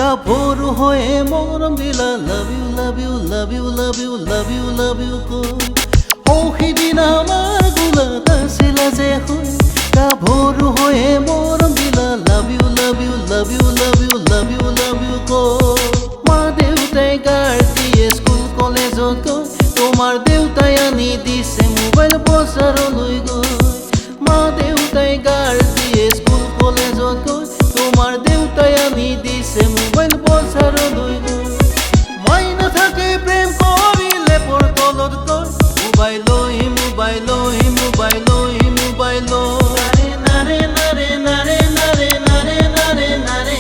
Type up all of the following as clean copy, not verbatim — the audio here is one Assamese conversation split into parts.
গাভৰু হয়ে মৰম দিলা love you love you love you love you love you love you কৈ সিদিনা আমাৰ গোলাত আছিলা যে হৈ গাভৰু হয়ে মৰম দিলা love you love you love you love you love you love you কৈ মা দেউতাই গাৰ দিয়ে স্কুল কলেজত গৈ তোমাৰ দেউতাই আনি দিছে মোবাইল বজাৰলৈ গৈ মা দেউতাই গাৰ দিয়ে স্কুল কলেজত গৈ তোমাৰ দেউতাই আনি দিছে মোবাইল বজাৰলৈ গৈ মই নাথাকে প্ৰেম কৰিলে পৰ তলত গৈ মোবাইল মোবাইল মোবাইল মোবাইল নাৰে নাৰে নাৰে নাৰে নাৰে নাৰে নাৰে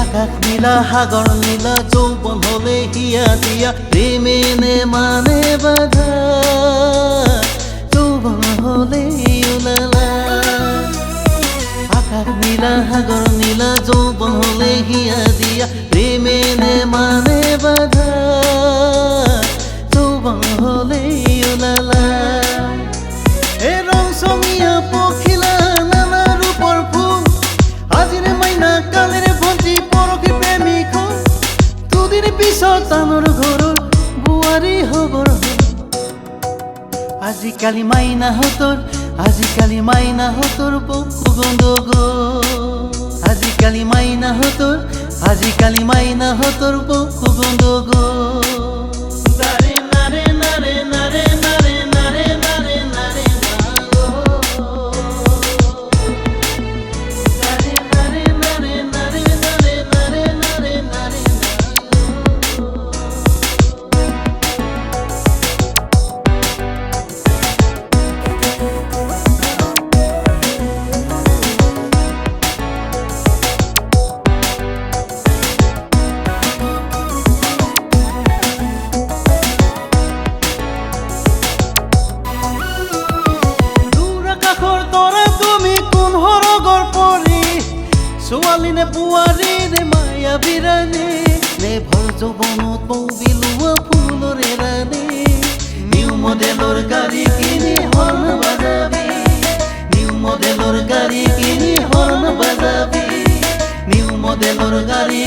আকাশ নীলা সাগৰ নীলা যৌৱন হলে হিয়া দিয়া প্ৰেমে নে মানে বাধা যৌৱন হলে ওলালা আকাশ নীলা সাগৰ নীলা যৌৱন হলে হিয়া দিয়া প্ৰেমে নে মানে বাধা যৌৱন হলে ওলালা হে ৰংচঙীয়া পখিলা নানা ৰূপৰ ফুল আজিৰে মাইনা কালেৰে ভণ্টি পৰখি প্ৰেমিক দুদিন পিছত আনৰ ঘৰৰ বোৱাৰী হবৰ আজিকালি মাইনাহঁতৰ সুগন্ধ আজিকালি মাইনাহঁতৰ সুগন্ধ নাৰে নাৰে নাৰে নাৰে নাৰে নাৰে নাৰে নাৰে ছোৱালী নে বোৱাৰী নে মায়া বিৰাণী নে ভৰ যৌৱনত বৌ বিলোৱা ফুলৰে ৰাণী নিউ মডেলৰ গাড়ী কিনি হৰ্ণ বাজাবি নিউ মডেলৰ গাড়ী কিনি হৰ্ণ বাজাবি নিউ মডেলৰ গাড়ী